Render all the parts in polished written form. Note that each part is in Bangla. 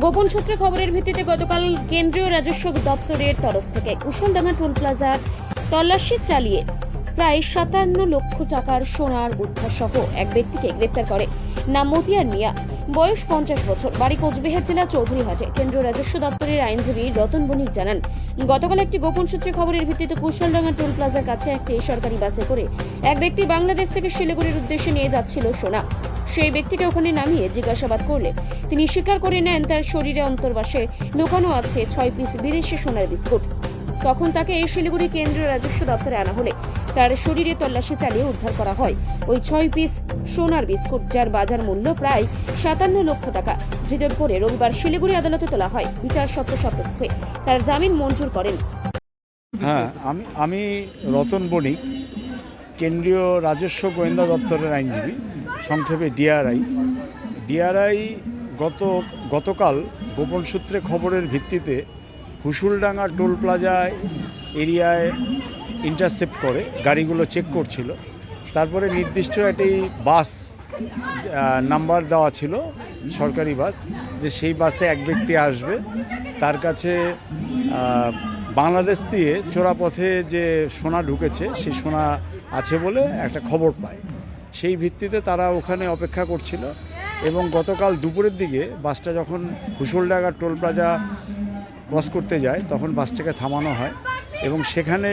গোপন সূত্রে খবরের ভিত্তিতে গতকাল কেন্দ্রীয় রাজস্ব দপ্তরের তরফ থেকে কুশলডাঙ্গা টোল প্লাজার তল্লাশি চালিয়ে প্রায় 57 লক্ষ টাকার সোনার উদ্ধার সহ এক ব্যক্তিকে গ্রেপ্তার করে। নাম মতিয়ার মিয়া, বয়স 50 বছর, বাড়ি কোচবিহার জেলা চৌধুরীহাটে। কেন্দ্রীয় রাজস্ব দপ্তরের আইনজীবী রতন বণিক জানান, গতকাল একটি গোপন সূত্রে খবরের ভিত্তিতে কুশলডাঙ্গা টোল প্লাজার কাছে একটি সরকারি বাসে করে এক ব্যক্তি বাংলাদেশ থেকে শিলিগুড়ির উদ্দেশ্যে নিয়ে যাচ্ছিল সোনা। সেই ব্যক্তিকে ওখানে নামিয়ে জিজ্ঞাসাবাদ করলে তিনি স্বীকার করে নেন তার শরীরে অন্তর্বাসে লুকানো আছে 6 পিস বিদেশি সোনার বিস্কুট। তখন তাকে শিলিগুড়ি কেন্দ্রীয় রাজস্ব দপ্তরে আনা হলে তার শরীরে তল্লাশি চালিয়ে উদ্ধার করা হয় ওই 6 পিস সোনার বিস্কুট, যার বাজার মূল্য প্রায় 57 লক্ষ টাকা। ধৃতের করে রবিবার শিলিগুড়ি আদালতে তোলা হয়। বিচার সত্য সাপেক্ষে তার জামিন মঞ্জুর করেন। হ্যাঁ, আমি রতন বণিক, কেন্দ্রীয় রাজস্ব গোয়েন্দা দপ্তরের আইনজীবী, সংক্ষেপে ডিআরআই। গতকাল গোপন সূত্রে খবরের ভিত্তিতে কুশলডাঙ্গা টোল প্লাজা এরিয়ায় ইন্টারসেপ্ট করে গাড়িগুলো চেক করছিল। তারপরে নির্দিষ্ট একটি বাস নাম্বার দেওয়া ছিল, সরকারি বাস, যে সেই বাসে এক ব্যক্তি আসবে। তার কাছে বাংলাদেশ দিয়ে চোরাপথে যে সোনা ঢুকেছে সেই সোনা আছে বলে একটা খবর পায়। সেই ভিত্তিতে তারা ওখানে অপেক্ষা করছিল এবং গতকাল দুপুরের দিকে বাসটা যখন কুশলডাঙ্গা টোল প্লাজা ক্রস করতে যায় তখন বাসটাকে থামানো হয় এবং সেখানে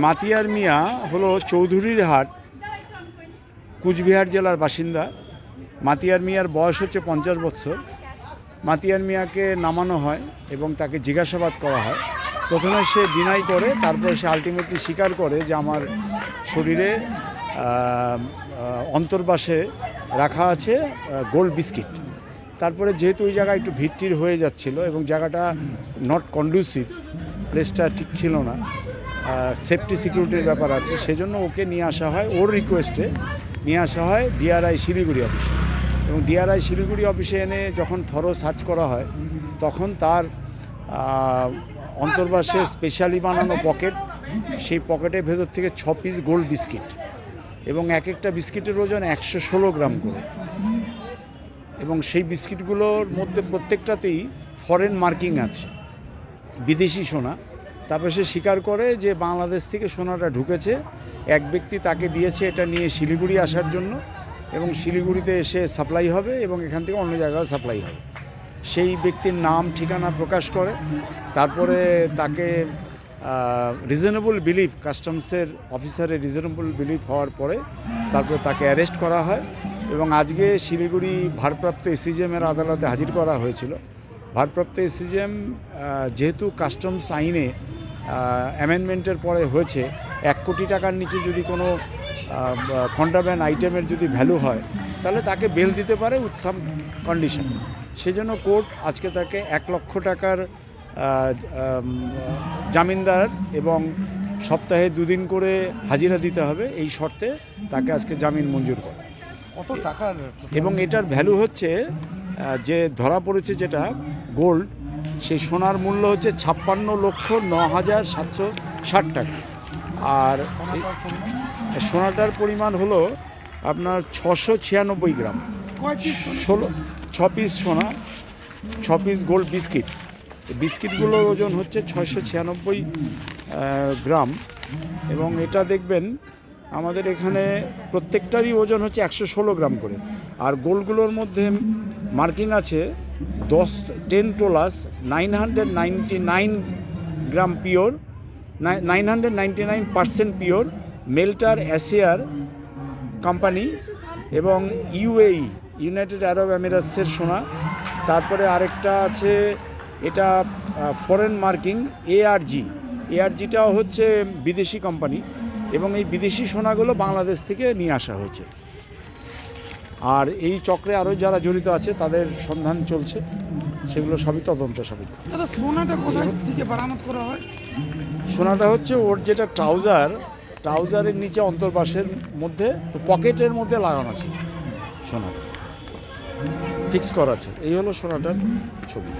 মতিয়ার মিয়া হলো চৌধুরীহাট, কুচবিহার জেলার বাসিন্দা। মতিয়ার মিয়ার বয়স হচ্ছে 50 বছর। মতিয়ার মিয়াকে নামানো হয় এবং তাকে জিজ্ঞাসাবাদ করা হয়। প্রথমে সে ডিনাই করে, তারপরে সে আলটিমেটলি স্বীকার করে যে আমার শরীরে অন্তর্বাসে রাখা আছে গোল্ড বিস্কিট। তারপরে যেহেতু ওই জায়গায় একটু ভিড় হয়ে যাচ্ছিল এবং জায়গাটা নট কন্ডুসিভ, প্লেসটা ঠিক ছিল না, সেফটি সিকিউরিটির ব্যাপার আছে, সেজন্য ওকে নিয়ে আসা হয়, ওর রিকোয়েস্টে নিয়ে আসা হয় ডিআরআই শিলিগুড়ি অফিসে। এবং ডিআরআই শিলিগুড়ি অফিসে এনে যখন থরো সার্চ করা হয় তখন তার অন্তর্বাসে স্পেশালি বানানো পকেট, সেই পকেটের ভেতর থেকে 6 পিস গোল্ড বিস্কিট এবং এক একটা বিস্কিটের ওজন 116 গ্রাম করে। এবং সেই বিস্কিটগুলোর মধ্যে প্রত্যেকটাতেই ফরেন মার্কিং আছে, বিদেশি সোনা। তারপরে সে স্বীকার করে যে বাংলাদেশ থেকে সোনাটা ঢুকেছে, এক ব্যক্তি তাকে দিয়েছে এটা নিয়ে শিলিগুড়ি আসার জন্য এবং শিলিগুড়িতে এসে সাপ্লাই হবে এবং এখান থেকে অন্য জায়গায় সাপ্লাই হবে। সেই ব্যক্তির নাম ঠিকানা প্রকাশ করে। তারপরে তাকে রিজনেবল বিলিফ, কাস্টমসের অফিসারের রিজনেবল বিলিফ হওয়ার পরে তারপরে তাকে অ্যারেস্ট করা হয় এবং আজকে শিলিগুড়ি ভারপ্রাপ্ত এসিজিএমের আদালতে হাজির করা হয়েছিল। ভারপ্রাপ্ত এসিজিএম যেহেতু কাস্টমস আইনে অ্যামেন্ডমেন্টের পরে হয়েছে 1 কোটি টাকার নিচে যদি কোনো কন্ট্রাব্যান্ড আইটেমের যদি ভ্যালু হয় তাহলে তাকে বেল দিতে পারে উইথ সাম কন্ডিশন। সেজন্য কোর্ট আজকে তাকে 1 লক্ষ টাকার জামিনদার এবং সপ্তাহে 2 দিন করে হাজিরা দিতে হবে, এই শর্তে তাকে আজকে জামিন মঞ্জুর করে। কত টাকার? এবং এটার ভ্যালু হচ্ছে, যে ধরা পড়েছে যেটা গোল্ড, সেই সোনার মূল্য হচ্ছে 56,09,760 টাকা। আর সোনাটার পরিমাণ হলো আপনার 696 গ্রাম। 6 পিস সোনা, 6 পিস গোল্ড বিস্কিট। বিস্কিটগুলোর ওজন হচ্ছে 696 গ্রাম এবং এটা দেখবেন আমাদের এখানে প্রত্যেকটারই ওজন হচ্ছে 116 গ্রাম করে। আর গোল্ডগুলোর মধ্যে মার্কিং আছে 10 তোলাস 999 গ্রাম পিওর, 999% পিওর, মেল্টার অ্যাসিয়ার কোম্পানি এবং ইউনাইটেড আরব এমিরেটসের সোনা। তারপরে আরেকটা আছে, এটা ফরেন মার্কিং এআরজিটাও হচ্ছে বিদেশি কোম্পানি এবং এই বিদেশি সোনাগুলো বাংলাদেশ থেকে নিয়ে আসা হয়েছে। আর এই চক্রে আরও যারা জড়িত আছে তাদের সন্ধান চলছে, সেগুলো সবই তদন্ত সাপেক্ষ। দাদা, সোনাটা কোথা থেকে বরামদ করা হয়? সোনাটা হচ্ছে ওর যেটা ট্রাউজারের নিচে অন্তর্বাসের মধ্যে পকেটের মধ্যে লাগানো ছিল, সোনাটা ফিক্স করা আছে। এই হলো সোনাটার ছবি।